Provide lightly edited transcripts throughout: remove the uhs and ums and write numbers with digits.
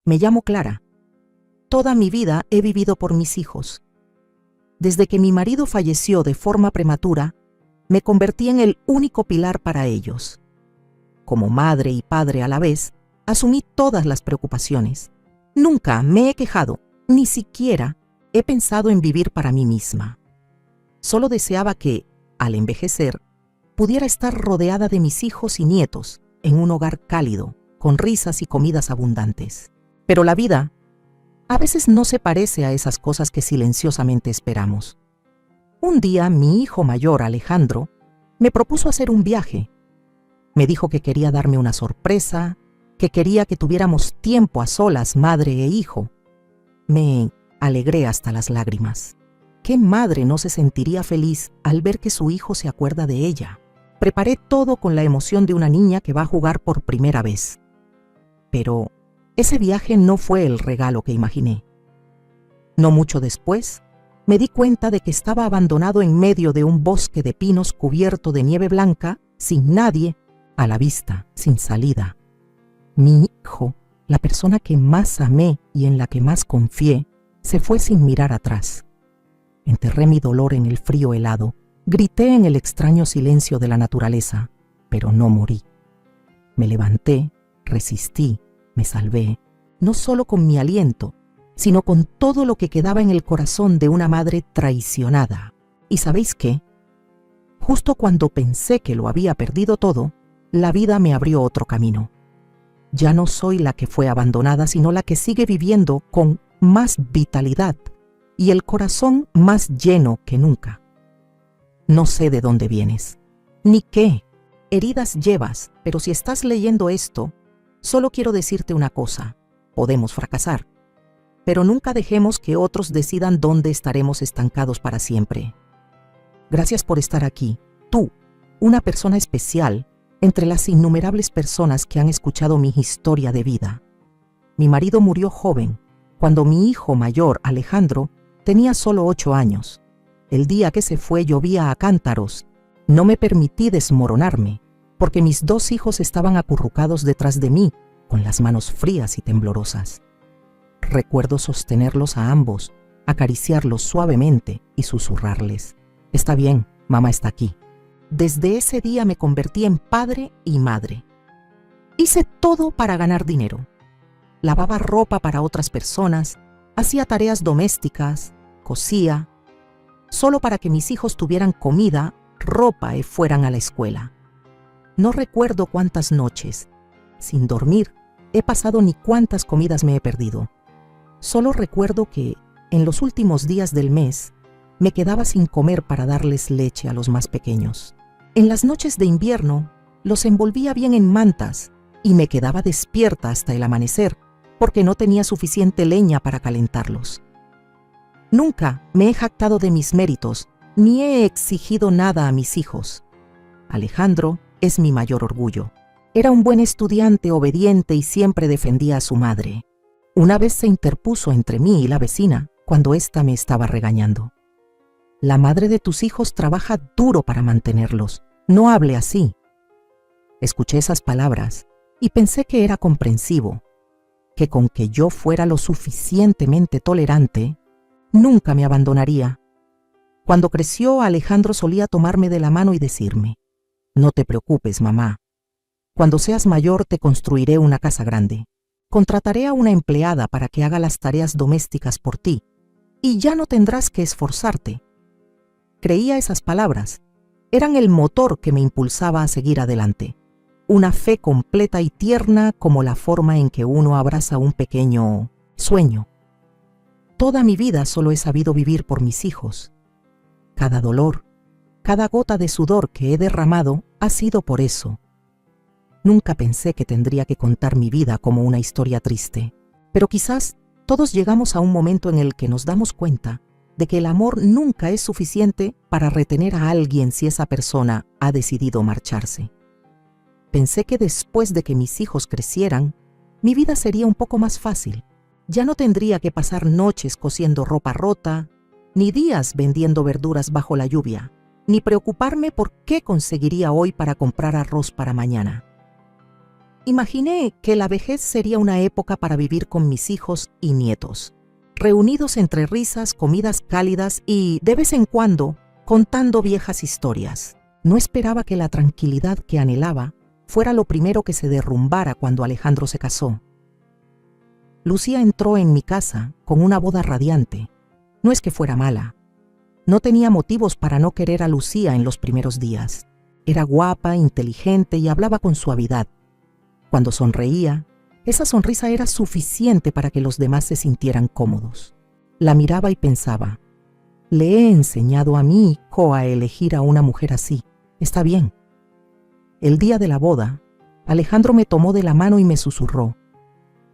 Me llamo Clara. Toda mi vida he vivido por mis hijos. Desde que mi marido falleció de forma prematura, me convertí en el único pilar para ellos. Como madre y padre a la vez, asumí todas las preocupaciones. Nunca me he quejado, ni siquiera he pensado en vivir para mí misma. Solo deseaba que, al envejecer, pudiera estar rodeada de mis hijos y nietos, en un hogar cálido, con risas y comidas abundantes. Pero la vida a veces no se parece a esas cosas que silenciosamente esperamos. Un día mi hijo mayor, Alejandro, me propuso hacer un viaje. Me dijo que quería darme una sorpresa, que quería que tuviéramos tiempo a solas, madre e hijo. Me alegré hasta las lágrimas. ¿Qué madre no se sentiría feliz al ver que su hijo se acuerda de ella? Preparé todo con la emoción de una niña que va a jugar por primera vez. Pero ese viaje no fue el regalo que imaginé. No mucho después, me di cuenta de que estaba abandonado en medio de un bosque de pinos cubierto de nieve blanca, sin nadie a la vista, sin salida. Mi hijo, la persona que más amé y en la que más confié, se fue sin mirar atrás. Enterré mi dolor en el frío helado, grité en el extraño silencio de la naturaleza, pero no morí. Me levanté, resistí, me salvé, no solo con mi aliento, sino con todo lo que quedaba en el corazón de una madre traicionada. ¿Y sabéis qué? Justo cuando pensé que lo había perdido todo, la vida me abrió otro camino. Ya no soy la que fue abandonada, sino la que sigue viviendo con más vitalidad y el corazón más lleno que nunca. No sé de dónde vienes, ni qué heridas llevas, pero si estás leyendo esto, solo quiero decirte una cosa: podemos fracasar, pero nunca dejemos que otros decidan dónde estaremos estancados para siempre. Gracias por estar aquí, tú, una persona especial entre las innumerables personas que han escuchado mi historia de vida. Mi marido murió joven, cuando mi hijo mayor, Alejandro, tenía solo 8 años. El día que se fue llovía a cántaros. No me permití desmoronarme, porque mis 2 hijos estaban acurrucados detrás de mí, con las manos frías y temblorosas. Recuerdo sostenerlos a ambos, acariciarlos suavemente y susurrarles: «Está bien, mamá está aquí». Desde ese día me convertí en padre y madre. Hice todo para ganar dinero. Lavaba ropa para otras personas, hacía tareas domésticas, cosía, solo para que mis hijos tuvieran comida, ropa y fueran a la escuela. No recuerdo cuántas noches, sin dormir, he pasado ni cuántas comidas me he perdido. Solo recuerdo que, en los últimos días del mes, me quedaba sin comer para darles leche a los más pequeños. En las noches de invierno, los envolvía bien en mantas y me quedaba despierta hasta el amanecer, porque no tenía suficiente leña para calentarlos. Nunca me he jactado de mis méritos, ni he exigido nada a mis hijos. Alejandro es mi mayor orgullo. Era un buen estudiante, obediente y siempre defendía a su madre. Una vez se interpuso entre mí y la vecina cuando ésta me estaba regañando. La madre de tus hijos trabaja duro para mantenerlos. No hable así. Escuché esas palabras y pensé que era comprensivo, que con que yo fuera lo suficientemente tolerante, nunca me abandonaría. Cuando creció, Alejandro solía tomarme de la mano y decirme: «No te preocupes, mamá. Cuando seas mayor te construiré una casa grande. Contrataré a una empleada para que haga las tareas domésticas por ti, y ya no tendrás que esforzarte». Creía esas palabras. Eran el motor que me impulsaba a seguir adelante. Una fe completa y tierna como la forma en que uno abraza un pequeño sueño. Toda mi vida solo he sabido vivir por mis hijos. Cada dolor, cada gota de sudor que he derramado ha sido por eso. Nunca pensé que tendría que contar mi vida como una historia triste, pero quizás todos llegamos a un momento en el que nos damos cuenta de que el amor nunca es suficiente para retener a alguien si esa persona ha decidido marcharse. Pensé que después de que mis hijos crecieran, mi vida sería un poco más fácil. Ya no tendría que pasar noches cosiendo ropa rota, ni días vendiendo verduras bajo la lluvia, ni preocuparme por qué conseguiría hoy para comprar arroz para mañana. Imaginé que la vejez sería una época para vivir con mis hijos y nietos, reunidos entre risas, comidas cálidas y, de vez en cuando, contando viejas historias. No esperaba que la tranquilidad que anhelaba fuera lo primero que se derrumbara cuando Alejandro se casó. Lucía entró en mi casa con una boda radiante. No es que fuera mala. No tenía motivos para no querer a Lucía en los primeros días. Era guapa, inteligente y hablaba con suavidad. Cuando sonreía, esa sonrisa era suficiente para que los demás se sintieran cómodos. La miraba y pensaba, le he enseñado a mi hijo a elegir a una mujer así. Está bien. El día de la boda, Alejandro me tomó de la mano y me susurró,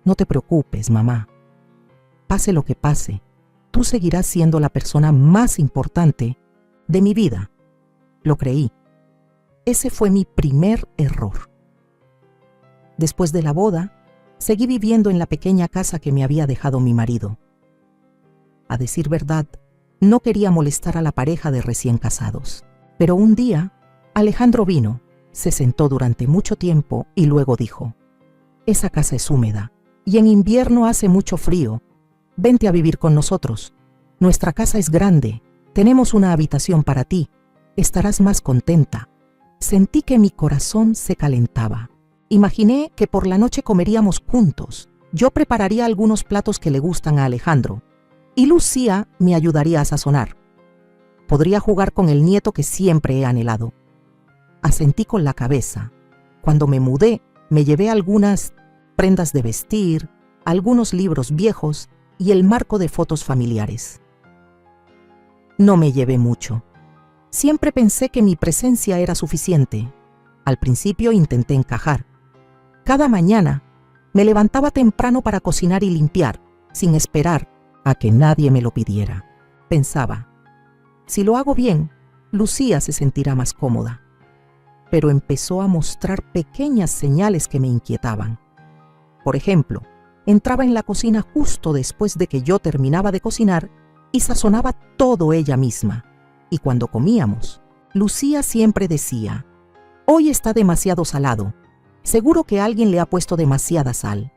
no te preocupes, mamá. Pase lo que pase, tú seguirás siendo la persona más importante de mi vida. Lo creí. Ese fue mi primer error. Después de la boda, seguí viviendo en la pequeña casa que me había dejado mi marido. A decir verdad, no quería molestar a la pareja de recién casados. Pero un día, Alejandro vino, se sentó durante mucho tiempo y luego dijo, esa casa es húmeda y en invierno hace mucho frío. Vente a vivir con nosotros. Nuestra casa es grande, tenemos una habitación para ti, estarás más contenta. Sentí que mi corazón se calentaba. Imaginé que por la noche comeríamos juntos. Yo prepararía algunos platos que le gustan a Alejandro y Lucía me ayudaría a sazonar. Podría jugar con el nieto que siempre he anhelado. Asentí con la cabeza. Cuando me mudé, me llevé algunas prendas de vestir, algunos libros viejos y el marco de fotos familiares. No me llevé mucho. Siempre pensé que mi presencia era suficiente. Al principio intenté encajar. Cada mañana me levantaba temprano para cocinar y limpiar, sin esperar a que nadie me lo pidiera. Pensaba, si lo hago bien, Lucía se sentirá más cómoda. Pero empezó a mostrar pequeñas señales que me inquietaban. Por ejemplo, entraba en la cocina justo después de que yo terminaba de cocinar y sazonaba todo ella misma. Y cuando comíamos, Lucía siempre decía, hoy está demasiado salado, seguro que alguien le ha puesto demasiada sal.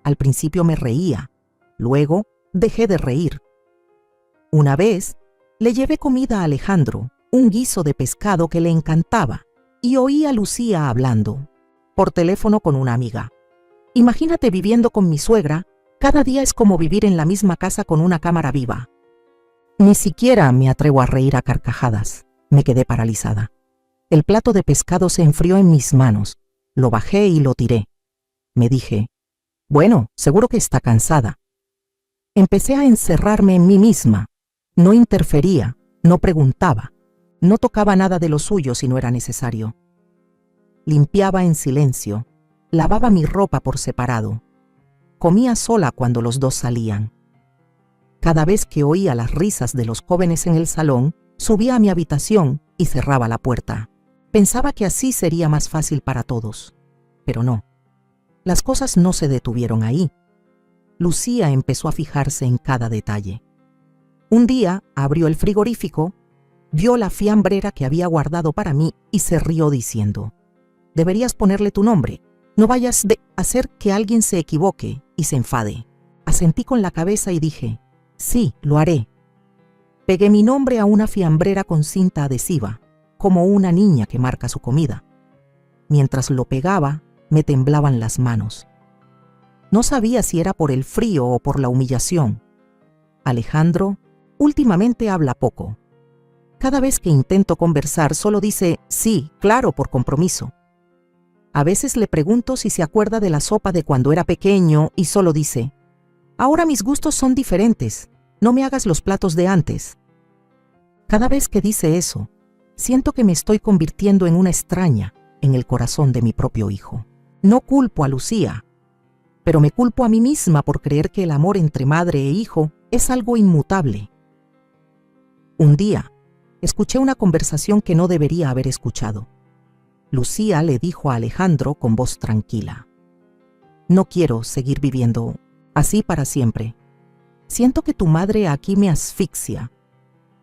Al principio me reía, luego dejé de reír. Una vez, le llevé comida a Alejandro, un guiso de pescado que le encantaba, y oí a Lucía hablando, por teléfono con una amiga. Imagínate viviendo con mi suegra, cada día es como vivir en la misma casa con una cámara viva. Ni siquiera me atrevo a reír a carcajadas, me quedé paralizada. El plato de pescado se enfrió en mis manos, lo bajé y lo tiré. Me dije, bueno, seguro que está cansada. Empecé a encerrarme en mí misma, no interfería, no preguntaba, no tocaba nada de lo suyo si no era necesario. Limpiaba en silencio, lavaba mi ropa por separado, comía sola cuando los dos salían. Cada vez que oía las risas de los jóvenes en el salón, subía a mi habitación y cerraba la puerta. Pensaba que así sería más fácil para todos, pero no. Las cosas no se detuvieron ahí. Lucía empezó a fijarse en cada detalle. Un día abrió el frigorífico, vio la fiambrera que había guardado para mí y se rió diciendo, deberías ponerle tu nombre, no vayas a hacer que alguien se equivoque y se enfade. Asentí con la cabeza y dije, sí, lo haré. Pegué mi nombre a una fiambrera con cinta adhesiva, como una niña que marca su comida. Mientras lo pegaba, me temblaban las manos. No sabía si era por el frío o por la humillación. Alejandro últimamente habla poco. Cada vez que intento conversar solo dice sí, claro, por compromiso. A veces le pregunto si se acuerda de la sopa de cuando era pequeño y solo dice, ahora mis gustos son diferentes, no me hagas los platos de antes. Cada vez que dice eso, siento que me estoy convirtiendo en una extraña en el corazón de mi propio hijo. No culpo a Lucía, pero me culpo a mí misma por creer que el amor entre madre e hijo es algo inmutable. Un día, escuché una conversación que no debería haber escuchado. Lucía le dijo a Alejandro con voz tranquila, no quiero seguir viviendo así para siempre. Siento que tu madre aquí me asfixia.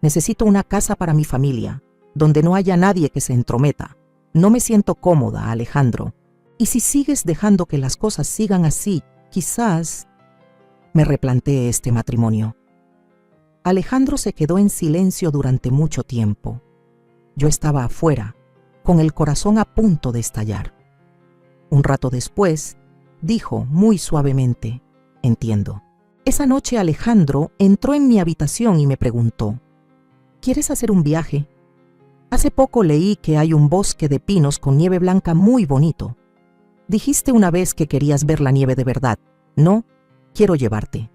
Necesito una casa para mi familia, donde no haya nadie que se entrometa. No me siento cómoda, Alejandro. Y si sigues dejando que las cosas sigan así, quizás me replanteé este matrimonio. Alejandro se quedó en silencio durante mucho tiempo. Yo estaba afuera, con el corazón a punto de estallar. Un rato después, dijo muy suavemente: «Entiendo». Esa noche Alejandro entró en mi habitación y me preguntó: «¿Quieres hacer un viaje? Hace poco leí que hay un bosque de pinos con nieve blanca muy bonito. Dijiste una vez que querías ver la nieve de verdad, ¿no? Quiero llevarte».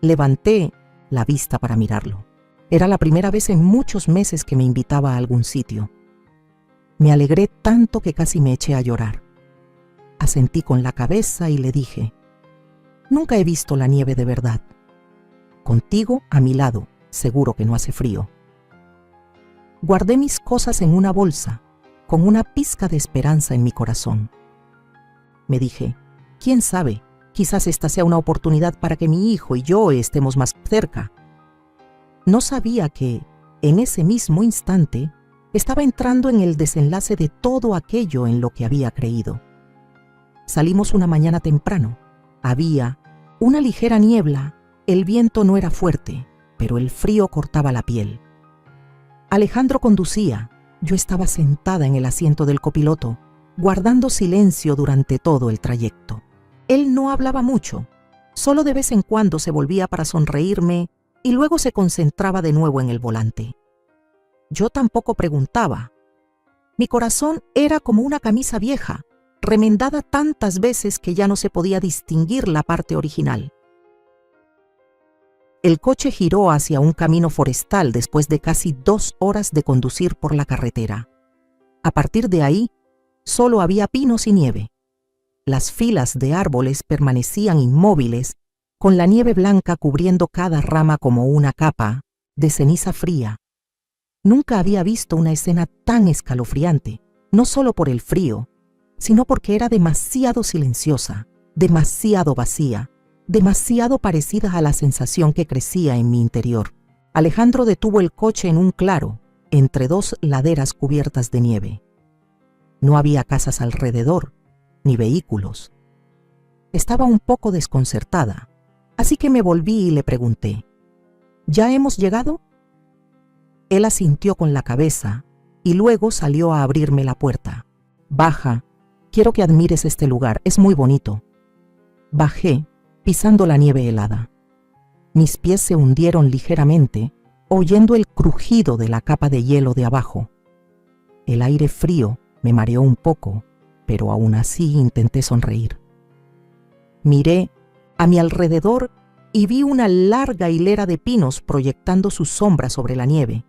Levanté la vista para mirarlo. Era la primera vez en muchos meses que me invitaba a algún sitio. Me alegré tanto que casi me eché a llorar. Asentí con la cabeza y le dije: «Nunca he visto la nieve de verdad. Contigo a mi lado, seguro que no hace frío». Guardé mis cosas en una bolsa, con una pizca de esperanza en mi corazón. Me dije: «¿Quién sabe? Quizás esta sea una oportunidad para que mi hijo y yo estemos más cerca». No sabía que, en ese mismo instante, estaba entrando en el desenlace de todo aquello en lo que había creído. Salimos una mañana temprano. Había una ligera niebla, el viento no era fuerte, pero el frío cortaba la piel. Alejandro conducía, yo estaba sentada en el asiento del copiloto, guardando silencio durante todo el trayecto. Él no hablaba mucho, solo de vez en cuando se volvía para sonreírme y luego se concentraba de nuevo en el volante. Yo tampoco preguntaba. Mi corazón era como una camisa vieja, remendada tantas veces que ya no se podía distinguir la parte original. El coche giró hacia un camino forestal después de casi 2 horas de conducir por la carretera. A partir de ahí, solo había pinos y nieve. Las filas de árboles permanecían inmóviles, con la nieve blanca cubriendo cada rama como una capa de ceniza fría. Nunca había visto una escena tan escalofriante, no solo por el frío, sino porque era demasiado silenciosa, demasiado vacía, demasiado parecida a la sensación que crecía en mi interior. Alejandro detuvo el coche en un claro, entre 2 laderas cubiertas de nieve. No había casas alrededor, ni vehículos. Estaba un poco desconcertada, así que me volví y le pregunté: ¿Ya hemos llegado? Él asintió con la cabeza y luego salió a abrirme la puerta. «Baja, quiero que admires este lugar, es muy bonito». Bajé, pisando la nieve helada. Mis pies se hundieron ligeramente, oyendo el crujido de la capa de hielo de abajo. El aire frío me mareó un poco, pero aún así intenté sonreír. Miré a mi alrededor y vi una larga hilera de pinos proyectando sus sombras sobre la nieve.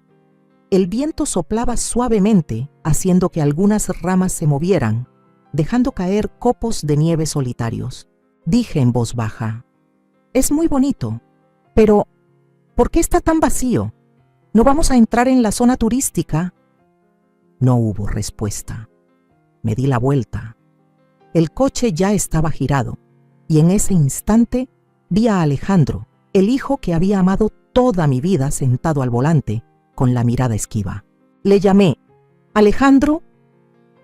El viento soplaba suavemente, haciendo que algunas ramas se movieran, dejando caer copos de nieve solitarios. Dije en voz baja: «Es muy bonito, pero ¿por qué está tan vacío? ¿No vamos a entrar en la zona turística?» No hubo respuesta. Me di la vuelta. El coche ya estaba girado, y en ese instante vi a Alejandro, el hijo que había amado toda mi vida, sentado al volante, con la mirada esquiva. Le llamé: «Alejandro».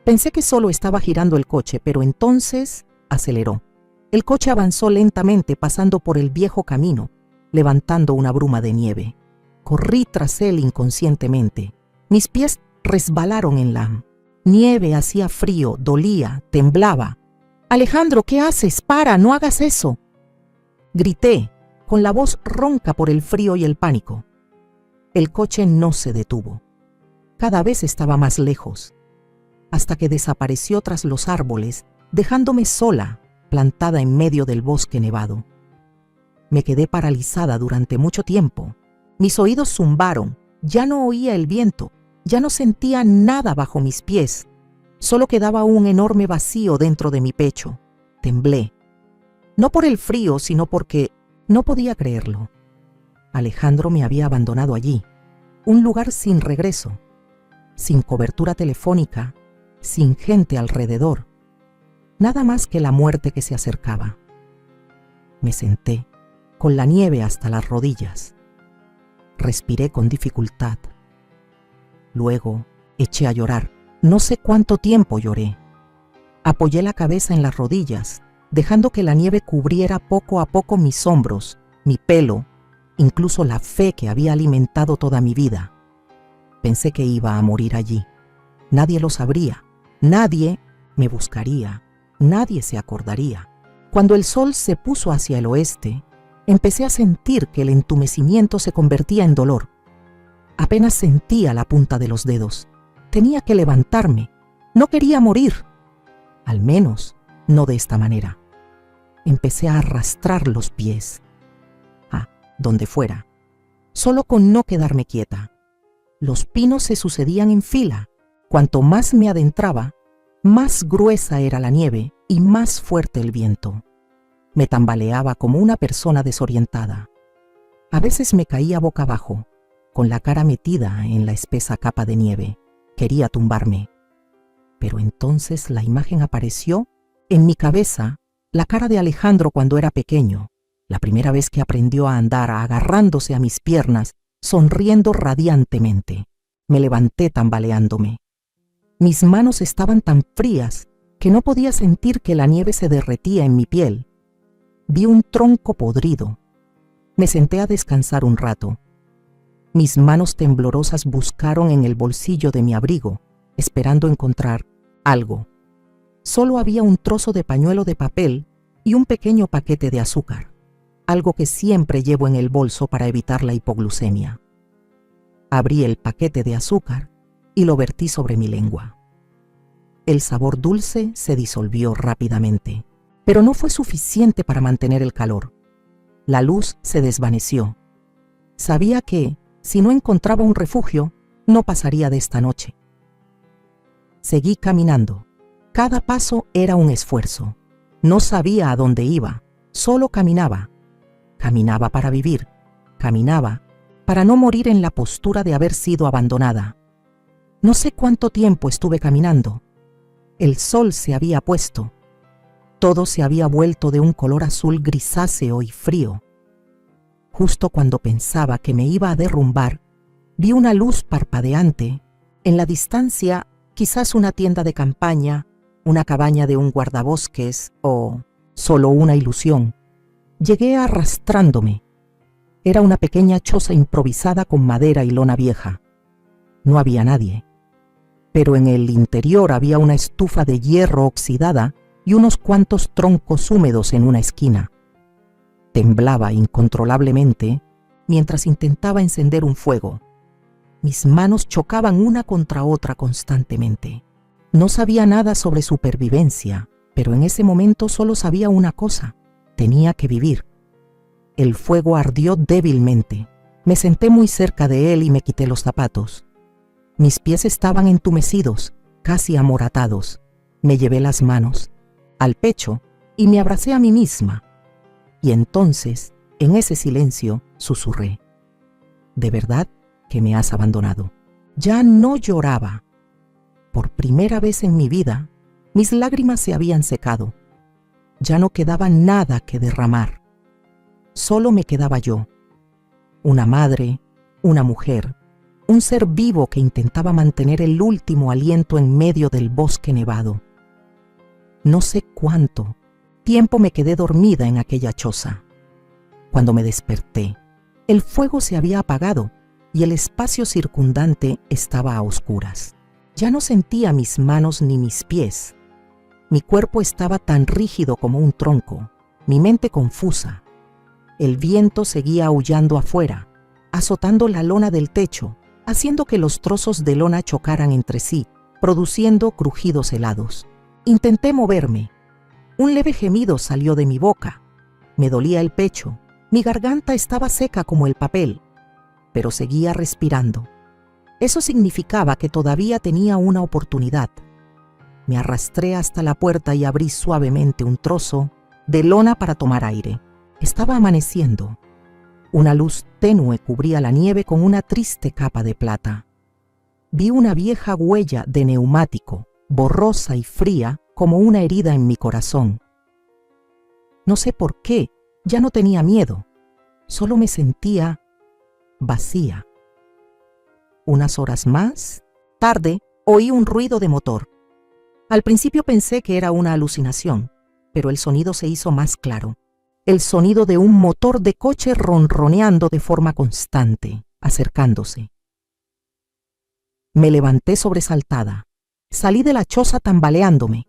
Pensé que solo estaba girando el coche, pero entonces aceleró. El coche avanzó lentamente, pasando por el viejo camino, levantando una bruma de nieve. Corrí tras él inconscientemente. Mis pies resbalaron en la nieve, hacía frío, dolía, temblaba. «Alejandro, ¿qué haces? ¡Para! ¡No hagas eso!», grité, con la voz ronca por el frío y el pánico. El coche no se detuvo. Cada vez estaba más lejos, hasta que desapareció tras los árboles, dejándome sola, plantada en medio del bosque nevado. Me quedé paralizada durante mucho tiempo. Mis oídos zumbaron, ya no oía el viento, ya no sentía nada bajo mis pies. Solo quedaba un enorme vacío dentro de mi pecho. Temblé. No por el frío, sino porque no podía creerlo. Alejandro me había abandonado allí, un lugar sin regreso, sin cobertura telefónica, sin gente alrededor, nada más que la muerte que se acercaba. Me senté, con la nieve hasta las rodillas. Respiré con dificultad. Luego eché a llorar. No sé cuánto tiempo lloré. Apoyé la cabeza en las rodillas, dejando que la nieve cubriera poco a poco mis hombros, mi pelo, incluso la fe que había alimentado toda mi vida. Pensé que iba a morir allí. Nadie lo sabría, nadie me buscaría, nadie se acordaría. Cuando el sol se puso hacia el oeste, empecé a sentir que el entumecimiento se convertía en dolor. Apenas sentía la punta de los dedos. Tenía que levantarme. No quería morir. Al menos, no de esta manera. Empecé a arrastrar los pies. Donde fuera. Solo con no quedarme quieta. Los pinos se sucedían en fila. Cuanto más me adentraba, más gruesa era la nieve y más fuerte el viento. Me tambaleaba como una persona desorientada. A veces me caía boca abajo, con la cara metida en la espesa capa de nieve. Quería tumbarme. Pero entonces la imagen apareció en mi cabeza, la cara de Alejandro cuando era pequeño, la primera vez que aprendió a andar agarrándose a mis piernas, sonriendo radiantemente. Me levanté tambaleándome. Mis manos estaban tan frías que no podía sentir que la nieve se derretía en mi piel. Vi un tronco podrido. Me senté a descansar un rato. Mis manos temblorosas buscaron en el bolsillo de mi abrigo, esperando encontrar algo. Solo había un trozo de pañuelo de papel y un pequeño paquete de azúcar, algo que siempre llevo en el bolso para evitar la hipoglucemia. Abrí el paquete de azúcar y lo vertí sobre mi lengua. El sabor dulce se disolvió rápidamente, pero no fue suficiente para mantener el calor. La luz se desvaneció. Sabía que, si no encontraba un refugio, no pasaría de esta noche. Seguí caminando. Cada paso era un esfuerzo. No sabía a dónde iba, solo caminaba. Caminaba para vivir. Caminaba para no morir en la postura de haber sido abandonada. No sé cuánto tiempo estuve caminando. El sol se había puesto. Todo se había vuelto de un color azul grisáceo y frío. Justo cuando pensaba que me iba a derrumbar, vi una luz parpadeante. En la distancia, quizás una tienda de campaña, una cabaña de un guardabosques o solo una ilusión. Llegué arrastrándome. Era una pequeña choza improvisada con madera y lona vieja. No había nadie, pero en el interior había una estufa de hierro oxidada y unos cuantos troncos húmedos en una esquina. Temblaba incontrolablemente mientras intentaba encender un fuego. Mis manos chocaban una contra otra constantemente. No sabía nada sobre supervivencia, pero en ese momento solo sabía una cosa: tenía que vivir. El fuego ardió débilmente. Me senté muy cerca de él y me quité los zapatos. Mis pies estaban entumecidos, casi amoratados. Me llevé las manos al pecho y me abracé a mí misma. Y entonces, en ese silencio, susurré: ¿de verdad que me has abandonado? Ya no lloraba. Por primera vez en mi vida, mis lágrimas se habían secado. Ya no quedaba nada que derramar. Solo me quedaba yo, una madre, una mujer, un ser vivo que intentaba mantener el último aliento en medio del bosque nevado. No sé cuánto tiempo me quedé dormida en aquella choza. Cuando me desperté, el fuego se había apagado y el espacio circundante estaba a oscuras. Ya no sentía mis manos ni mis pies. Mi cuerpo estaba tan rígido como un tronco, mi mente confusa. El viento seguía aullando afuera, azotando la lona del techo, haciendo que los trozos de lona chocaran entre sí, produciendo crujidos helados. Intenté moverme. Un leve gemido salió de mi boca. Me dolía el pecho. Mi garganta estaba seca como el papel, pero seguía respirando. Eso significaba que todavía tenía una oportunidad. Me arrastré hasta la puerta y abrí suavemente un trozo de lona para tomar aire. Estaba amaneciendo. Una luz tenue cubría la nieve con una triste capa de plata. Vi una vieja huella de neumático, borrosa y fría como una herida en mi corazón. No sé por qué, ya no tenía miedo. Solo me sentía vacía. Unas horas más tarde, oí un ruido de motor. Al principio pensé que era una alucinación, pero el sonido se hizo más claro. El sonido de un motor de coche ronroneando de forma constante, acercándose. Me levanté sobresaltada. Salí de la choza tambaleándome.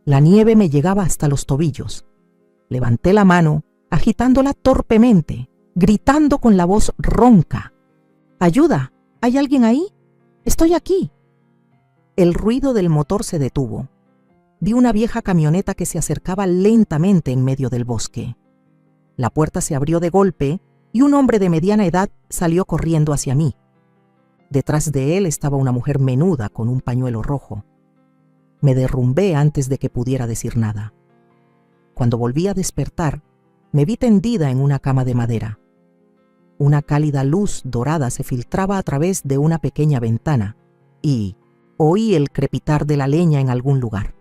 La nieve me llegaba hasta los tobillos. Levanté la mano, agitándola torpemente, gritando con la voz ronca. ¡Ayuda! ¿Hay alguien ahí? ¡Estoy aquí! El ruido del motor se detuvo. Vi una vieja camioneta que se acercaba lentamente en medio del bosque. La puerta se abrió de golpe y un hombre de mediana edad salió corriendo hacia mí. Detrás de él estaba una mujer menuda con un pañuelo rojo. Me derrumbé antes de que pudiera decir nada. Cuando volví a despertar, me vi tendida en una cama de madera. Una cálida luz dorada se filtraba a través de una pequeña ventana y oí el crepitar de la leña en algún lugar.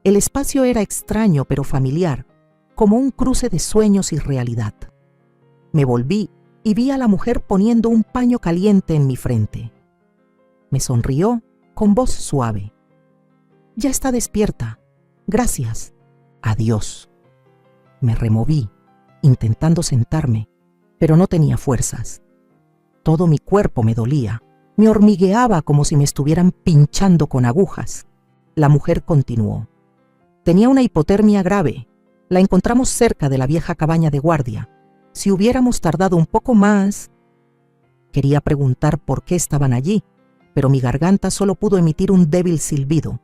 El espacio era extraño pero familiar, como un cruce de sueños y realidad. Me volví y vi a la mujer poniendo un paño caliente en mi frente. Me sonrió con voz suave. «Ya está despierta. Gracias. Adiós». Me removí, intentando sentarme, pero no tenía fuerzas. Todo mi cuerpo me dolía. Me hormigueaba como si me estuvieran pinchando con agujas. La mujer continuó. «Tenía una hipotermia grave. La encontramos cerca de la vieja cabaña de guardia. Si hubiéramos tardado un poco más...». Quería preguntar por qué estaban allí, pero mi garganta solo pudo emitir un débil silbido.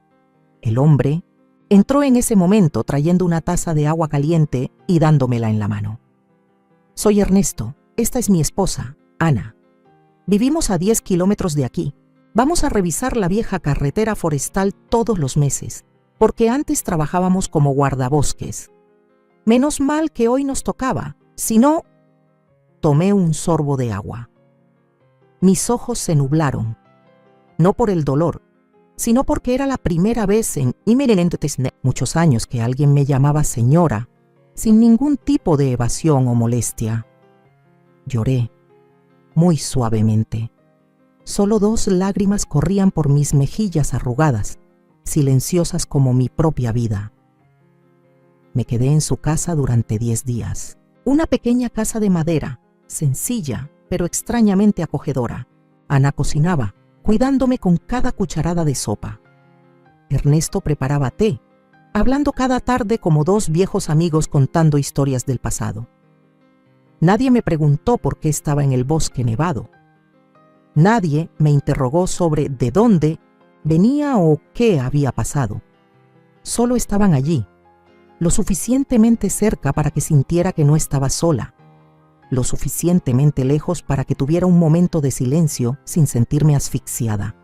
El hombre entró en ese momento trayendo una taza de agua caliente y dándomela en la mano. «Soy Ernesto. Esta es mi esposa, Ana. Vivimos a 10 kilómetros de aquí. Vamos a revisar la vieja carretera forestal todos los meses, porque antes trabajábamos como guardabosques. Menos mal que hoy nos tocaba, si no...». Tomé un sorbo de agua. Mis ojos se nublaron, no por el dolor, sino porque era la primera vez en muchos años que alguien me llamaba señora, sin ningún tipo de evasión o molestia. Lloré, muy suavemente. Solo 2 lágrimas corrían por mis mejillas arrugadas, silenciosas como mi propia vida. Me quedé en su casa durante 10 días. Una pequeña casa de madera, sencilla, pero extrañamente acogedora. Ana cocinaba, cuidándome con cada cucharada de sopa. Ernesto preparaba té, hablando cada tarde como 2 viejos amigos contando historias del pasado. Nadie me preguntó por qué estaba en el bosque nevado. Nadie me interrogó sobre de dónde venía o qué había pasado. Solo estaban allí, lo suficientemente cerca para que sintiera que no estaba sola, lo suficientemente lejos para que tuviera un momento de silencio sin sentirme asfixiada.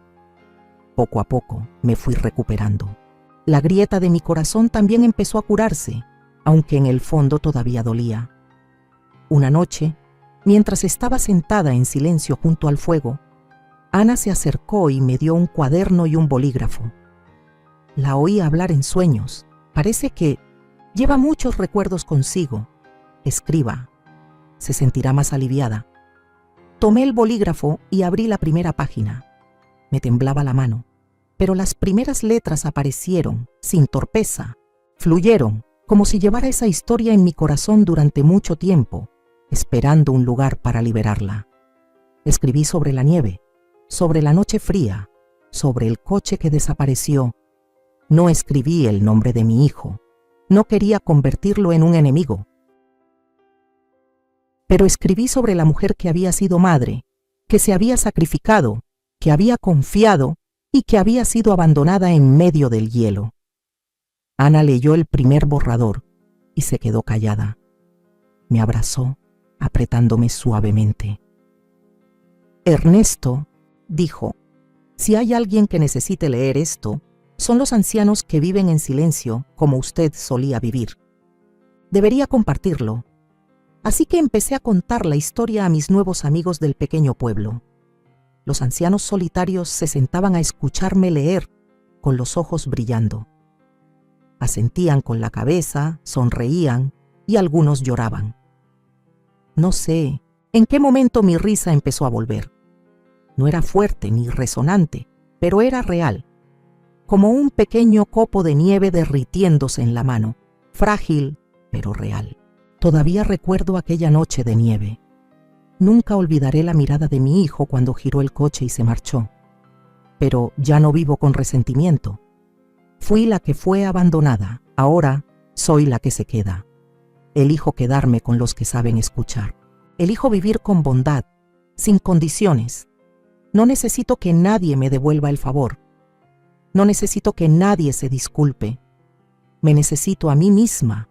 Poco a poco me fui recuperando. La grieta de mi corazón también empezó a curarse, aunque en el fondo todavía dolía. Una noche, mientras estaba sentada en silencio junto al fuego, Ana se acercó y me dio un cuaderno y un bolígrafo. La oí hablar en sueños. Parece que lleva muchos recuerdos consigo. Escriba. Se sentirá más aliviada. Tomé el bolígrafo y abrí la primera página. Me temblaba la mano, pero las primeras letras aparecieron, sin torpeza, fluyeron, como si llevara esa historia en mi corazón durante mucho tiempo, esperando un lugar para liberarla. Escribí sobre la nieve, sobre la noche fría, sobre el coche que desapareció. No escribí el nombre de mi hijo. No quería convertirlo en un enemigo. Pero escribí sobre la mujer que había sido madre, que se había sacrificado, que había confiado y que había sido abandonada en medio del hielo. Ana leyó el primer borrador y se quedó callada. Me abrazó, apretándome suavemente. «Ernesto», dijo, «si hay alguien que necesite leer esto, son los ancianos que viven en silencio como usted solía vivir. Debería compartirlo». Así que empecé a contar la historia a mis nuevos amigos del pequeño pueblo. Los ancianos solitarios se sentaban a escucharme leer, con los ojos brillando. Asentían con la cabeza, sonreían y algunos lloraban. No sé en qué momento mi risa empezó a volver. No era fuerte ni resonante, pero era real. como un pequeño copo de nieve derritiéndose en la mano, frágil pero real. Todavía recuerdo aquella noche de nieve. Nunca olvidaré la mirada de mi hijo cuando giró el coche y se marchó. Pero ya no vivo con resentimiento. Fui la que fue abandonada, ahora soy la que se queda. Elijo quedarme con los que saben escuchar. Elijo vivir con bondad, sin condiciones. No necesito que nadie me devuelva el favor. No necesito que nadie se disculpe. Me necesito a mí misma.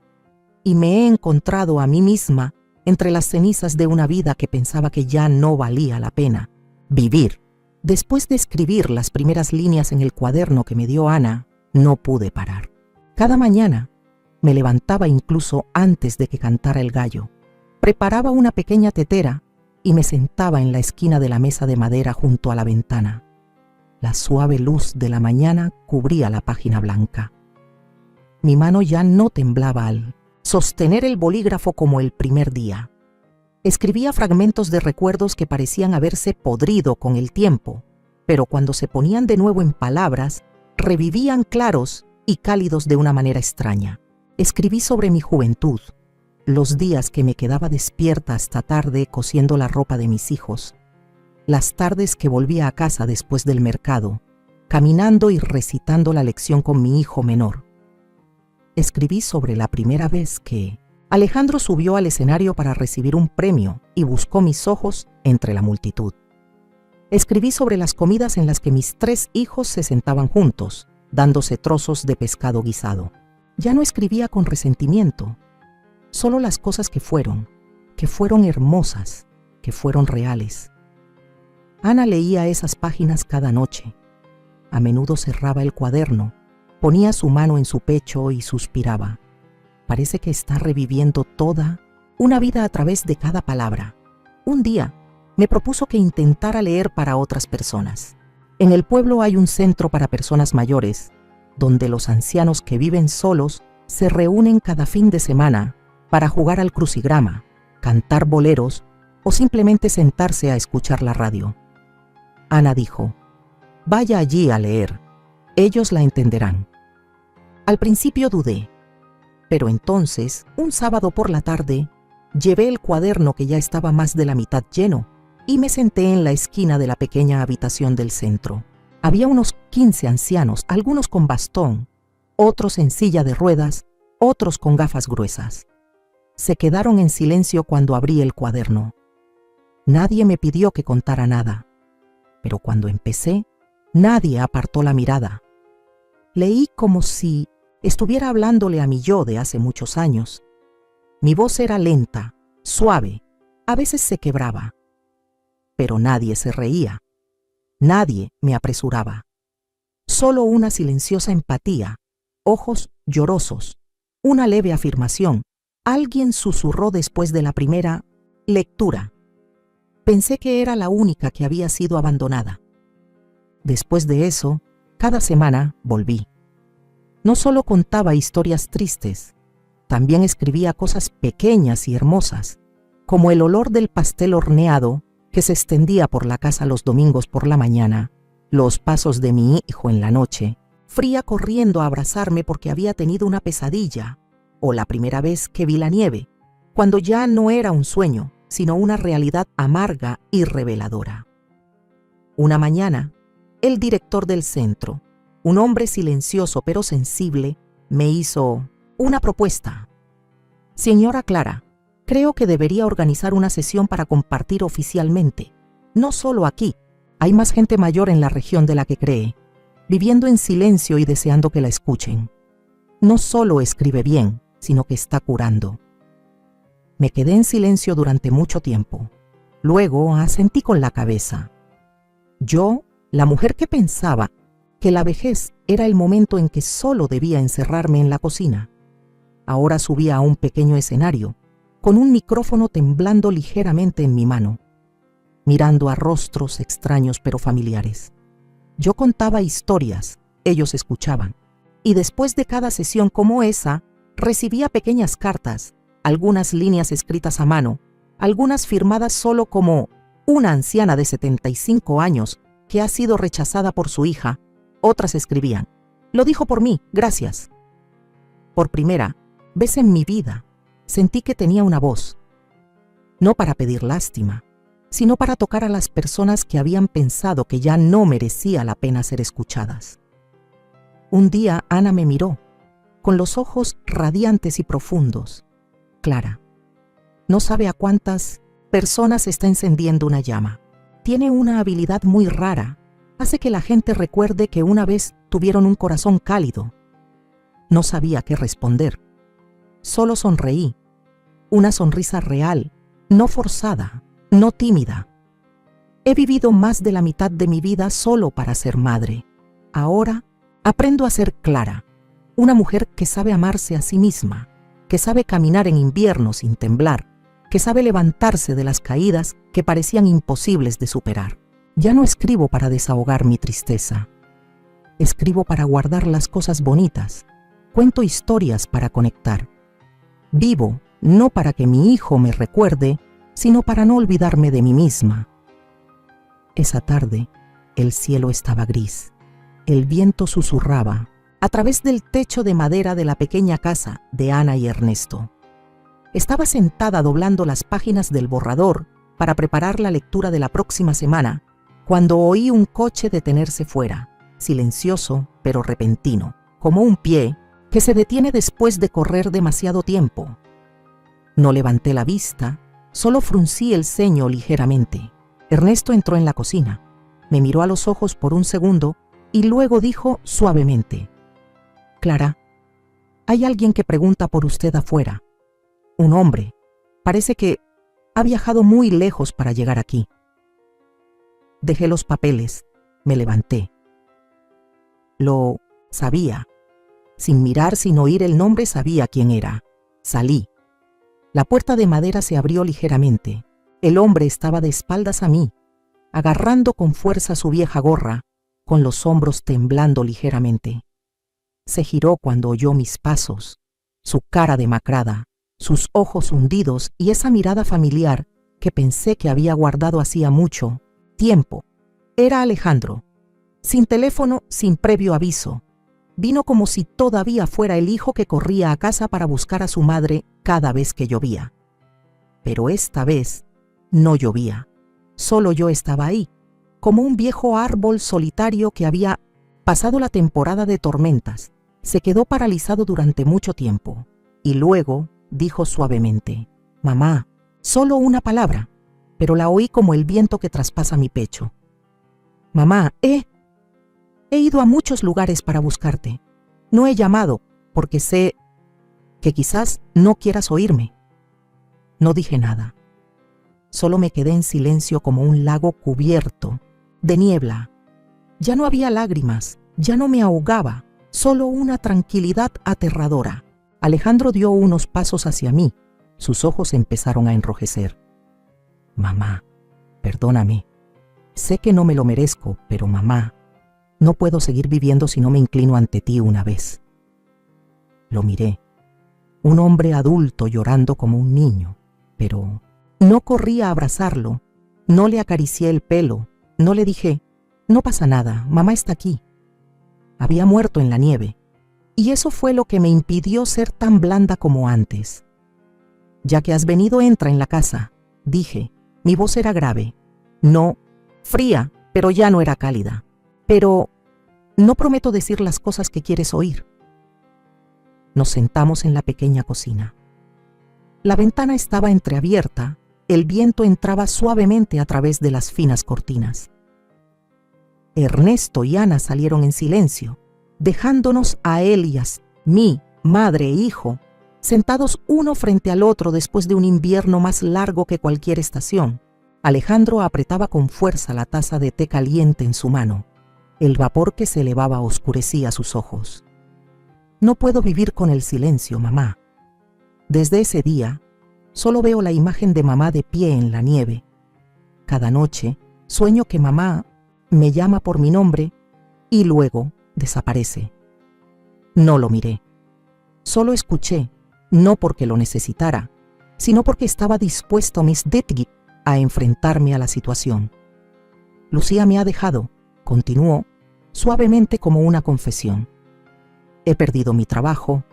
Y me he encontrado a mí misma entre las cenizas de una vida que pensaba que ya no valía la pena vivir. Después de escribir las primeras líneas en el cuaderno que me dio Ana, no pude parar. Cada mañana me levantaba incluso antes de que cantara el gallo. Preparaba una pequeña tetera y me sentaba en la esquina de la mesa de madera junto a la ventana. La suave luz de la mañana cubría la página blanca. Mi mano ya no temblaba al sostener el bolígrafo como el primer día. Escribía fragmentos de recuerdos que parecían haberse podrido con el tiempo, pero cuando se ponían de nuevo en palabras, revivían claros y cálidos de una manera extraña. Escribí sobre mi juventud, los días que me quedaba despierta hasta tarde cosiendo la ropa de mis hijos, las tardes que volvía a casa después del mercado, caminando y recitando la lección con mi hijo menor. Escribí sobre la primera vez que Alejandro subió al escenario para recibir un premio y buscó mis ojos entre la multitud. Escribí sobre las comidas en las que mis 3 hijos se sentaban juntos, dándose trozos de pescado guisado. Ya no escribía con resentimiento, solo las cosas que fueron hermosas, que fueron reales. Ana leía esas páginas cada noche. A menudo cerraba el cuaderno, ponía su mano en su pecho y suspiraba. Parece que está reviviendo toda una vida a través de cada palabra. Un día me propuso que intentara leer para otras personas. En el pueblo hay un centro para personas mayores, donde los ancianos que viven solos se reúnen cada fin de semana para jugar al crucigrama, cantar boleros o simplemente sentarse a escuchar la radio. Ana dijo: «Vaya allí a leer, ellos la entenderán». Al principio dudé, pero entonces, un sábado por la tarde, llevé el cuaderno que ya estaba más de la mitad lleno y me senté en la esquina de la pequeña habitación del centro. Había unos 15 ancianos, algunos con bastón, otros en silla de ruedas, otros con gafas gruesas. Se quedaron en silencio cuando abrí el cuaderno. Nadie me pidió que contara nada, pero cuando empecé, nadie apartó la mirada. Leí como si estuviera hablándole a mi yo de hace muchos años. Mi voz era lenta, suave, a veces se quebraba. Pero nadie se reía. Nadie me apresuraba. Solo una silenciosa empatía, ojos llorosos, una leve afirmación. Alguien susurró después de la primera lectura. Pensé que era la única que había sido abandonada. Después de eso, cada semana volví. No solo contaba historias tristes, también escribía cosas pequeñas y hermosas, como el olor del pastel horneado que se extendía por la casa los domingos por la mañana, los pasos de mi hijo en la noche, Fría corriendo a abrazarme porque había tenido una pesadilla, o la primera vez que vi la nieve, cuando ya no era un sueño, sino una realidad amarga y reveladora. Una mañana, el director del centro, un hombre silencioso pero sensible, me hizo una propuesta. «Señora Clara, creo que debería organizar una sesión para compartir oficialmente. No solo aquí, hay más gente mayor en la región de la que cree, viviendo en silencio y deseando que la escuchen. No solo escribe bien, sino que está curando». Me quedé en silencio durante mucho tiempo. Luego asentí con la cabeza. Yo, la mujer que pensaba que la vejez era el momento en que solo debía encerrarme en la cocina, ahora subía a un pequeño escenario, con un micrófono temblando ligeramente en mi mano, mirando a rostros extraños pero familiares. Yo contaba historias, ellos escuchaban, y después de cada sesión como esa, recibía pequeñas cartas, algunas líneas escritas a mano, algunas firmadas solo como una anciana de 75 años que ha sido rechazada por su hija. Otras escribían: Lo dijo por mí, gracias. Por primera vez en mi vida, sentí que tenía una voz, no para pedir lástima, sino para tocar a las personas que habían pensado que ya no merecía la pena ser escuchadas. Un día Ana me miró, con los ojos radiantes y profundos. Clara, no sabe a cuántas personas está encendiendo una llama. Tiene una habilidad muy rara. Hace que la gente recuerde que una vez tuvieron un corazón cálido. No sabía qué responder. Solo sonreí. Una sonrisa real, no forzada, no tímida. He vivido más de la mitad de mi vida solo para ser madre. Ahora aprendo a ser Clara, una mujer que sabe amarse a sí misma, que sabe caminar en invierno sin temblar, que sabe levantarse de las caídas que parecían imposibles de superar. Ya no escribo para desahogar mi tristeza. Escribo para guardar las cosas bonitas. Cuento historias para conectar. Vivo no para que mi hijo me recuerde, sino para no olvidarme de mí misma. Esa tarde, el cielo estaba gris. El viento susurraba a través del techo de madera de la pequeña casa de Ana y Ernesto. Estaba sentada doblando las páginas del borrador para preparar la lectura de la próxima semana, cuando oí un coche detenerse fuera, silencioso pero repentino, como un pie que se detiene después de correr demasiado tiempo. No levanté la vista, solo fruncí el ceño ligeramente. Ernesto entró en la cocina, me miró a los ojos por un segundo y luego dijo suavemente: Clara, hay alguien que pregunta por usted afuera. Un hombre. Parece que ha viajado muy lejos para llegar aquí. Dejé los papeles, me levanté. Lo sabía. Sin mirar, sin oír el nombre, sabía quién era. Salí. La puerta de madera se abrió ligeramente. El hombre estaba de espaldas a mí, agarrando con fuerza su vieja gorra, con los hombros temblando ligeramente. Se giró cuando oyó mis pasos, su cara demacrada, sus ojos hundidos y esa mirada familiar que pensé que había guardado hacía mucho tiempo. Era Alejandro, sin teléfono, sin previo aviso. Vino como si todavía fuera el hijo que corría a casa para buscar a su madre cada vez que llovía. Pero esta vez no llovía, solo yo estaba ahí, como un viejo árbol solitario que había pasado la temporada de tormentas. Se quedó paralizado durante mucho tiempo y luego dijo suavemente: Mamá, solo una palabra, pero la oí como el viento que traspasa mi pecho. Mamá, he ido a muchos lugares para buscarte. No he llamado porque sé que quizás no quieras oírme. No dije nada. Solo me quedé en silencio como un lago cubierto de niebla. Ya no había lágrimas, ya no me ahogaba, solo una tranquilidad aterradora. Alejandro dio unos pasos hacia mí. Sus ojos empezaron a enrojecer. Mamá, perdóname. Sé que no me lo merezco, pero mamá, no puedo seguir viviendo si no me inclino ante ti una vez. Lo miré. Un hombre adulto llorando como un niño, pero no corrí a abrazarlo, no le acaricié el pelo, no le dije: no pasa nada, mamá está aquí. Había muerto en la nieve, y eso fue lo que me impidió ser tan blanda como antes. Ya que has venido, entra en la casa, dije. Mi voz era grave, no fría, pero ya no era cálida. Pero no prometo decir las cosas que quieres oír. Nos sentamos en la pequeña cocina. La ventana estaba entreabierta, el viento entraba suavemente a través de las finas cortinas. Ernesto y Ana salieron en silencio, dejándonos a Elias, mí, madre e hijo, sentados uno frente al otro después de un invierno más largo que cualquier estación. Alejandro apretaba con fuerza la taza de té caliente en su mano. El vapor que se elevaba oscurecía sus ojos. No puedo vivir con el silencio, mamá. Desde ese día, solo veo la imagen de mamá de pie en la nieve. Cada noche, sueño que mamá me llama por mi nombre y luego desaparece. No lo miré. Solo escuché, no porque lo necesitara, sino porque estaba dispuesto a enfrentarme a la situación. Lucía me ha dejado, continuó, suavemente como una confesión. He perdido mi trabajo,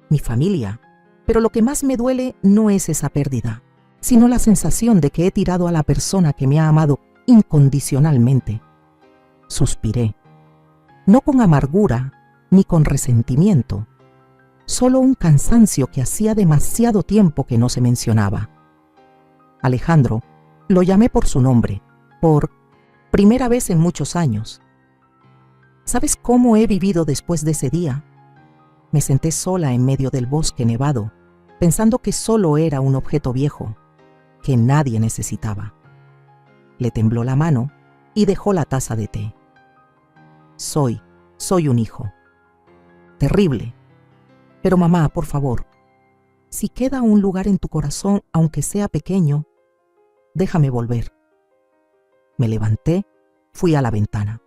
mi familia, pero lo que más me duele no es esa pérdida, sino la sensación de que he tirado a la persona que me ha amado incondicionalmente. Suspiré, no con amargura ni con resentimiento, solo un cansancio que hacía demasiado tiempo que no se mencionaba. Alejandro, lo llamé por su nombre, por primera vez en muchos años. ¿Sabes cómo he vivido después de ese día? Me senté sola en medio del bosque nevado, pensando que solo era un objeto viejo, que nadie necesitaba. Le tembló la mano y dejó la taza de té. Soy un hijo. Terrible. Pero mamá, por favor, si queda un lugar en tu corazón, aunque sea pequeño, déjame volver. Me levanté, fui a la ventana.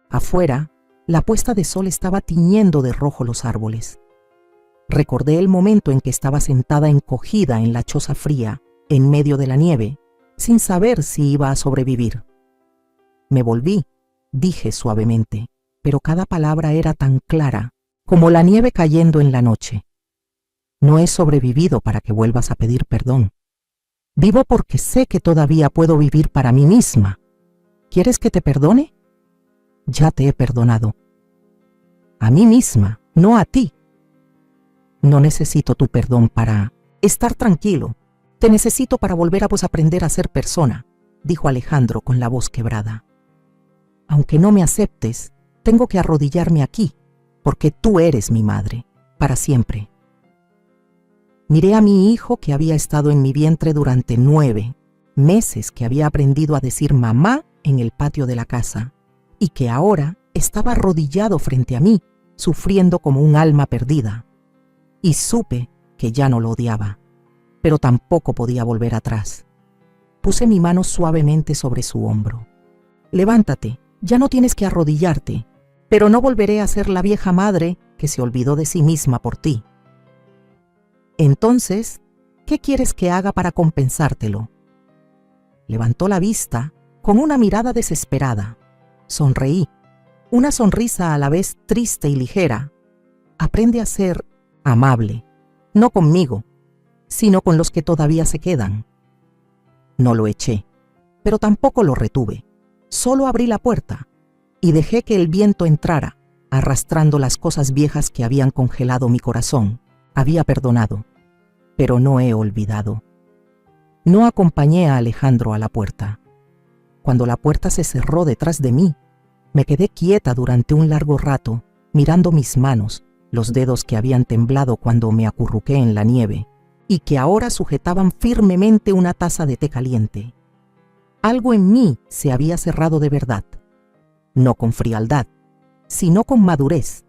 Afuera, la puesta de sol estaba tiñendo de rojo los árboles. Recordé el momento en que estaba sentada encogida en la choza fría, en medio de la nieve, sin saber si iba a sobrevivir. Me volví, dije suavemente, pero cada palabra era tan clara como la nieve cayendo en la noche. No he sobrevivido para que vuelvas a pedir perdón. Vivo porque sé que todavía puedo vivir para mí misma. ¿Quieres que te perdone? Ya te he perdonado. A mí misma, no a ti. No necesito tu perdón para estar tranquilo. Te necesito para volver a aprender a ser persona, dijo Alejandro con la voz quebrada. Aunque no me aceptes, tengo que arrodillarme aquí, porque tú eres mi madre, para siempre. Miré a mi hijo que había estado en mi vientre durante 9 meses, que había aprendido a decir mamá en el patio de la casa, y que ahora estaba arrodillado frente a mí, sufriendo como un alma perdida. Y supe que ya no lo odiaba, pero tampoco podía volver atrás. Puse mi mano suavemente sobre su hombro. Levántate, ya no tienes que arrodillarte, pero no volveré a ser la vieja madre que se olvidó de sí misma por ti. Entonces, ¿qué quieres que haga para compensártelo? Levantó la vista con una mirada desesperada. Sonreí, una sonrisa a la vez triste y ligera. Aprende a ser amable, no conmigo, sino con los que todavía se quedan. No lo eché, pero tampoco lo retuve. Solo abrí la puerta y dejé que el viento entrara, arrastrando las cosas viejas que habían congelado mi corazón. Había perdonado, pero no he olvidado. No acompañé a Alejandro a la puerta. Cuando la puerta se cerró detrás de mí, me quedé quieta durante un largo rato, mirando mis manos, los dedos que habían temblado cuando me acurruqué en la nieve y que ahora sujetaban firmemente una taza de té caliente. Algo en mí se había cerrado de verdad, no con frialdad, sino con madurez.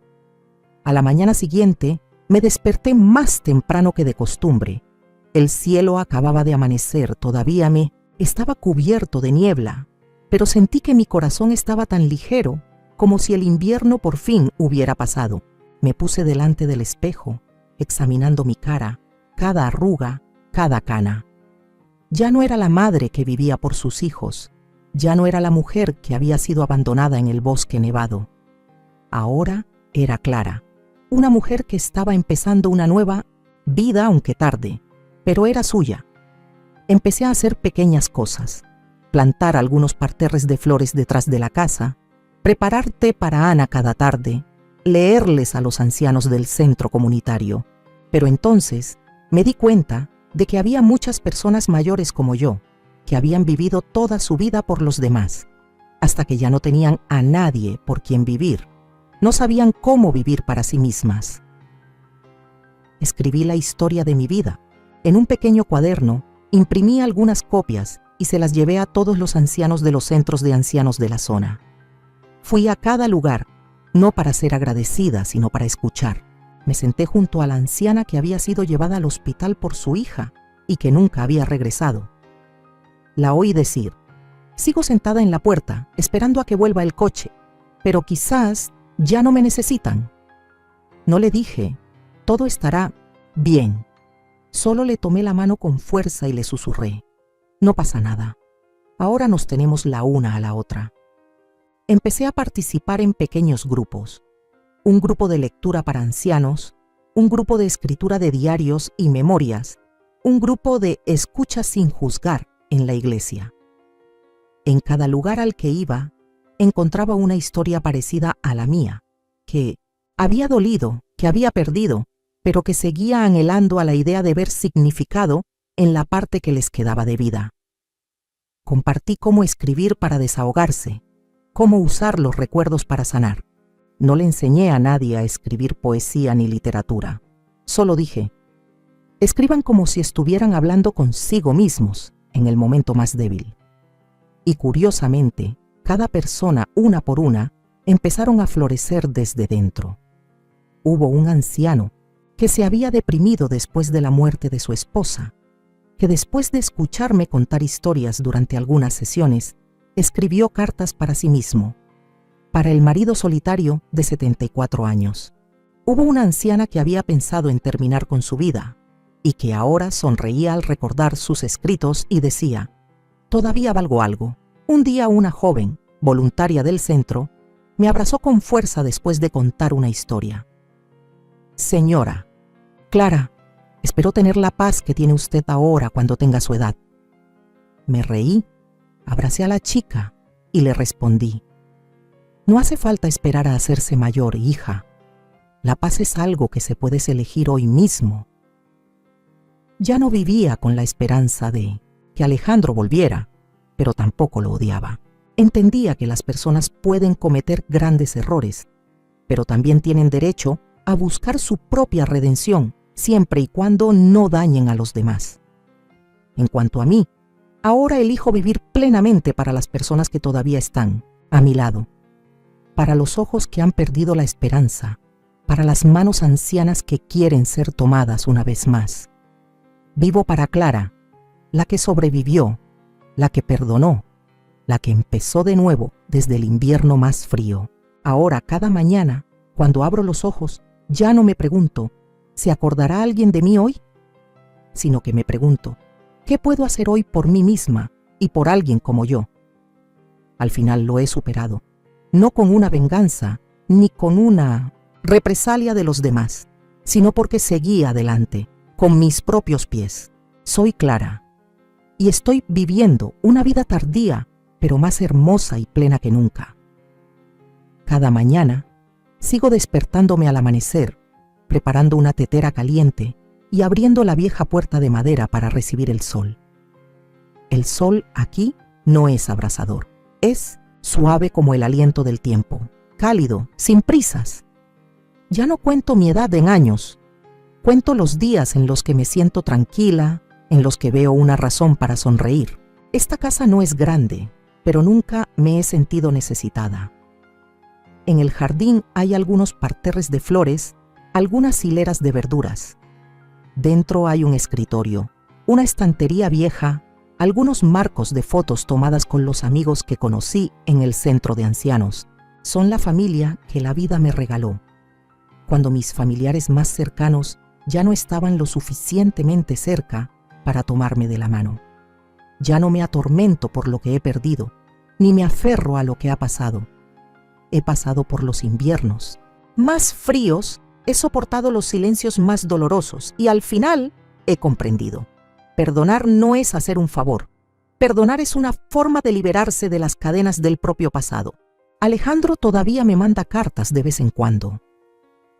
A la mañana siguiente me desperté más temprano que de costumbre. El cielo acababa de amanecer, todavía estaba cubierto de niebla, pero sentí que mi corazón estaba tan ligero como si el invierno por fin hubiera pasado. Me puse delante del espejo, examinando mi cara, cada arruga, cada cana. Ya no era la madre que vivía por sus hijos, ya no era la mujer que había sido abandonada en el bosque nevado. Ahora era Clara, una mujer que estaba empezando una nueva vida, aunque tarde, pero era suya. Empecé a hacer pequeñas cosas, plantar algunos parterres de flores detrás de la casa, preparar té para Ana cada tarde, leerles a los ancianos del centro comunitario. Pero entonces me di cuenta de que había muchas personas mayores como yo, que habían vivido toda su vida por los demás, hasta que ya no tenían a nadie por quien vivir. No sabían cómo vivir para sí mismas. Escribí la historia de mi vida. En un pequeño cuaderno, imprimí algunas copias y se las llevé a todos los ancianos de los centros de ancianos de la zona. Fui a cada lugar, no para ser agradecida, sino para escuchar. Me senté junto a la anciana que había sido llevada al hospital por su hija y que nunca había regresado. La oí decir: sigo sentada en la puerta, esperando a que vuelva el coche, pero quizás ya no me necesitan. No le dije: todo estará bien. Solo le tomé la mano con fuerza y le susurré: no pasa nada. Ahora nos tenemos la una a la otra. Empecé a participar en pequeños grupos. un grupo de lectura para ancianos, un grupo de escritura de diarios y memorias, un grupo de escucha sin juzgar en la iglesia. En cada lugar al que iba, encontraba una historia parecida a la mía, que había dolido, que había perdido, pero que seguía anhelando a la idea de ver significado en la parte que les quedaba de vida. Compartí cómo escribir para desahogarse, cómo usar los recuerdos para sanar. No le enseñé a nadie a escribir poesía ni literatura. Solo dije, escriban como si estuvieran hablando consigo mismos en el momento más débil. Y curiosamente, cada persona, una por una, empezaron a florecer desde dentro. Hubo un anciano que se había deprimido después de la muerte de su esposa, que después de escucharme contar historias durante algunas sesiones, escribió cartas para sí mismo, para el marido solitario de 74 años. Hubo una anciana que había pensado en terminar con su vida y que ahora sonreía al recordar sus escritos y decía, todavía valgo algo. Un día una joven, voluntaria del centro, me abrazó con fuerza después de contar una historia. Señora, Clara, espero tener la paz que tiene usted ahora cuando tenga su edad. Me reí, abracé a la chica y le respondí, no hace falta esperar a hacerse mayor, hija. La paz es algo que se puede elegir hoy mismo. Ya no vivía con la esperanza de que Alejandro volviera, pero tampoco lo odiaba. Entendía que las personas pueden cometer grandes errores, pero también tienen derecho a buscar su propia redención, siempre y cuando no dañen a los demás. En cuanto a mí, ahora elijo vivir plenamente para las personas que todavía están a mi lado, para los ojos que han perdido la esperanza, para las manos ancianas que quieren ser tomadas una vez más. Vivo para Clara, la que sobrevivió, la que perdonó, la que empezó de nuevo desde el invierno más frío. Ahora, cada mañana, cuando abro los ojos, ya no me pregunto, ¿se acordará alguien de mí hoy? Sino que me pregunto, ¿qué puedo hacer hoy por mí misma y por alguien como yo? Al final lo he superado, no con una venganza, ni con una represalia de los demás, sino porque seguí adelante, con mis propios pies. Soy Clara, y estoy viviendo una vida tardía, pero más hermosa y plena que nunca. Cada mañana, sigo despertándome al amanecer, preparando una tetera caliente y abriendo la vieja puerta de madera para recibir el sol. El sol aquí no es abrasador, es suave como el aliento del tiempo, cálido, sin prisas. Ya no cuento mi edad en años, cuento los días en los que me siento tranquila, en los que veo una razón para sonreír. Esta casa no es grande, pero nunca me he sentido necesitada. En el jardín hay algunos parterres de flores, algunas hileras de verduras. Dentro hay un escritorio, una estantería vieja, algunos marcos de fotos tomadas con los amigos que conocí en el centro de ancianos. Son la familia que la vida me regaló, cuando mis familiares más cercanos ya no estaban lo suficientemente cerca para tomarme de la mano. Ya no me atormento por lo que he perdido, ni me aferro a lo que ha pasado. He pasado por los inviernos más fríos, he soportado los silencios más dolorosos y al final he comprendido. Perdonar no es hacer un favor. Perdonar es una forma de liberarse de las cadenas del propio pasado. Alejandro todavía me manda cartas de vez en cuando.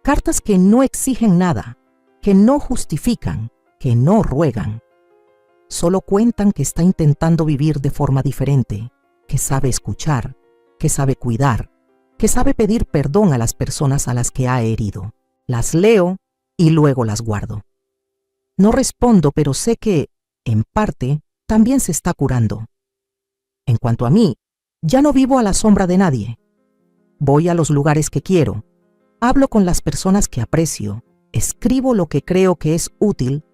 Cartas que no exigen nada, que no justifican, que no ruegan. Solo cuentan que está intentando vivir de forma diferente, que sabe escuchar, que sabe cuidar, que sabe pedir perdón a las personas a las que ha herido. Las leo y luego las guardo. No respondo, pero sé que, en parte, también se está curando. En cuanto a mí, ya no vivo a la sombra de nadie. Voy a los lugares que quiero, hablo con las personas que aprecio, escribo lo que creo que es útil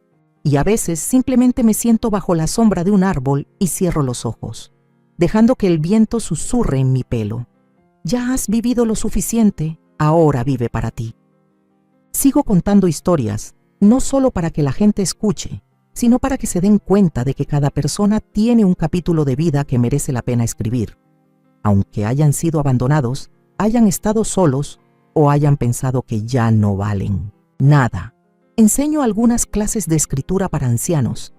y a veces simplemente me siento bajo la sombra de un árbol y cierro los ojos, dejando que el viento susurre en mi pelo. Ya has vivido lo suficiente, ahora vive para ti. Sigo contando historias, no solo para que la gente escuche, sino para que se den cuenta de que cada persona tiene un capítulo de vida que merece la pena escribir. Aunque hayan sido abandonados, hayan estado solos o hayan pensado que ya no valen nada. Enseño algunas clases de escritura para ancianos.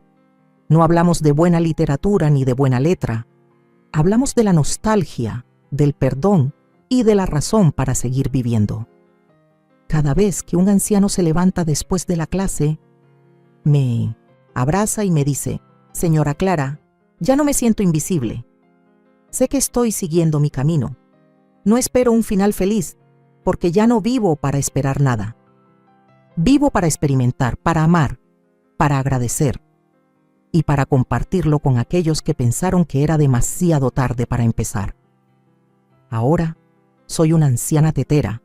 No hablamos de buena literatura ni de buena letra. Hablamos de la nostalgia, del perdón y de la razón para seguir viviendo. Cada vez que un anciano se levanta después de la clase, me abraza y me dice: «Señora Clara, ya no me siento invisible. Sé que estoy siguiendo mi camino. No espero un final feliz, porque ya no vivo para esperar nada. Vivo para experimentar, para amar, para agradecer y para compartirlo con aquellos que pensaron que era demasiado tarde para empezar. Ahora soy una anciana tetera,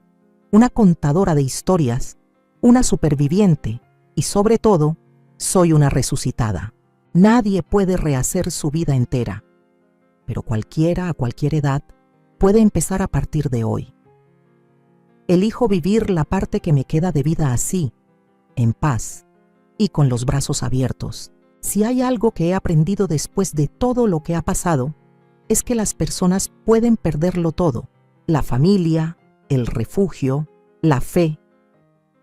una contadora de historias, una superviviente y, sobre todo, soy una resucitada. Nadie puede rehacer su vida entera, pero cualquiera a cualquier edad puede empezar a partir de hoy. Elijo vivir la parte que me queda de vida así, en paz y con los brazos abiertos. Si hay algo que he aprendido después de todo lo que ha pasado, es que las personas pueden perderlo todo: la familia, el refugio, la fe.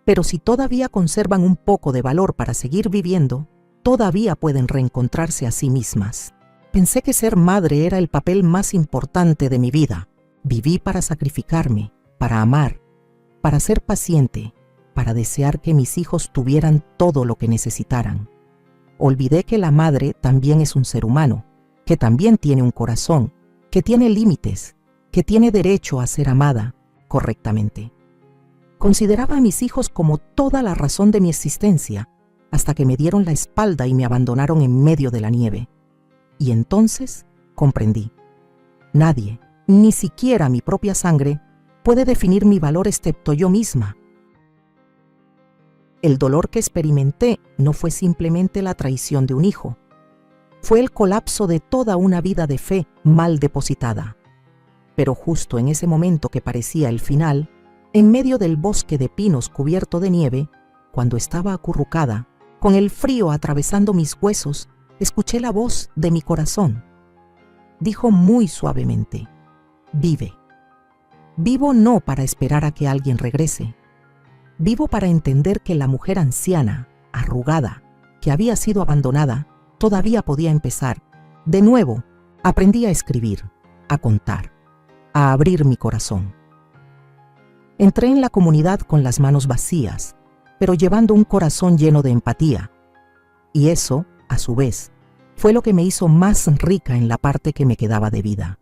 Pero si todavía conservan un poco de valor para seguir viviendo, todavía pueden reencontrarse a sí mismas. Pensé que ser madre era el papel más importante de mi vida. Viví para sacrificarme, para amar, para ser paciente, para desear que mis hijos tuvieran todo lo que necesitaran. Olvidé que la madre también es un ser humano, que también tiene un corazón, que tiene límites, que tiene derecho a ser amada correctamente. Consideraba a mis hijos como toda la razón de mi existencia, hasta que me dieron la espalda y me abandonaron en medio de la nieve. Y entonces comprendí: nadie, ni siquiera mi propia sangre, puede definir mi valor excepto yo misma. El dolor que experimenté no fue simplemente la traición de un hijo, fue el colapso de toda una vida de fe mal depositada. Pero justo en ese momento que parecía el final, en medio del bosque de pinos cubierto de nieve, cuando estaba acurrucada, con el frío atravesando mis huesos, escuché la voz de mi corazón. Dijo muy suavemente: «Vive». Vivo no para esperar a que alguien regrese. Vivo para entender que la mujer anciana, arrugada, que había sido abandonada, todavía podía empezar. De nuevo, aprendí a escribir, a contar, a abrir mi corazón. Entré en la comunidad con las manos vacías, pero llevando un corazón lleno de empatía. Y eso, a su vez, fue lo que me hizo más rica en la parte que me quedaba de vida.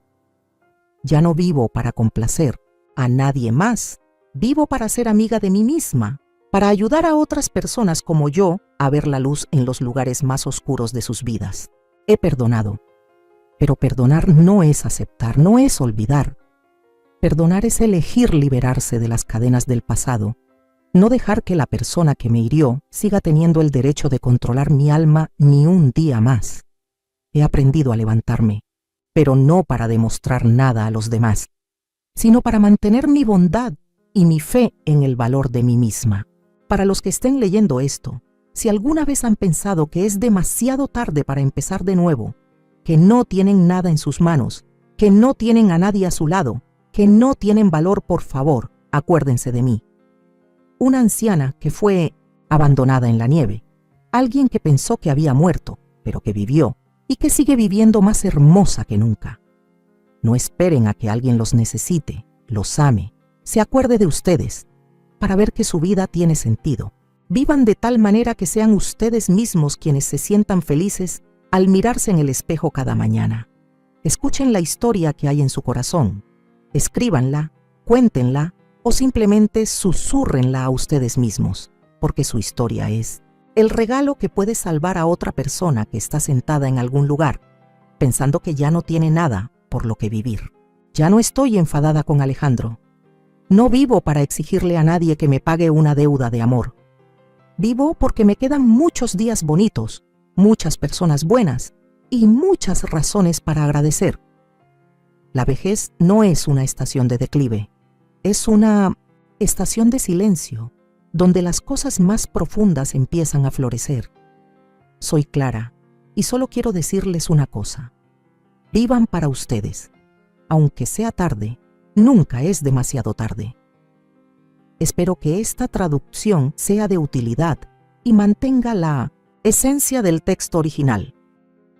Ya no vivo para complacer a nadie más. Vivo para ser amiga de mí misma, para ayudar a otras personas como yo a ver la luz en los lugares más oscuros de sus vidas. He perdonado, pero perdonar no es aceptar, no es olvidar. Perdonar es elegir liberarse de las cadenas del pasado, no dejar que la persona que me hirió siga teniendo el derecho de controlar mi alma ni un día más. He aprendido a levantarme, pero no para demostrar nada a los demás, sino para mantener mi bondad y mi fe en el valor de mí misma. Para los que estén leyendo esto, si alguna vez han pensado que es demasiado tarde para empezar de nuevo, que no tienen nada en sus manos, que no tienen a nadie a su lado, que no tienen valor, por favor, acuérdense de mí. Una anciana que fue abandonada en la nieve, alguien que pensó que había muerto, pero que vivió y que sigue viviendo más hermosa que nunca. No esperen a que alguien los necesite, los ame, se acuerde de ustedes, para ver que su vida tiene sentido. Vivan de tal manera que sean ustedes mismos quienes se sientan felices al mirarse en el espejo cada mañana. Escuchen la historia que hay en su corazón, escríbanla, cuéntenla o simplemente susúrrenla a ustedes mismos, porque su historia es el regalo que puede salvar a otra persona que está sentada en algún lugar, pensando que ya no tiene nada por lo que vivir. Ya no estoy enfadada con Alejandro. No vivo para exigirle a nadie que me pague una deuda de amor. Vivo porque me quedan muchos días bonitos, muchas personas buenas y muchas razones para agradecer. La vejez no es una estación de declive, es una estación de silencio, donde las cosas más profundas empiezan a florecer. Soy Clara y solo quiero decirles una cosa: vivan para ustedes. Aunque sea tarde, nunca es demasiado tarde. Espero que esta traducción sea de utilidad y mantenga la esencia del texto original.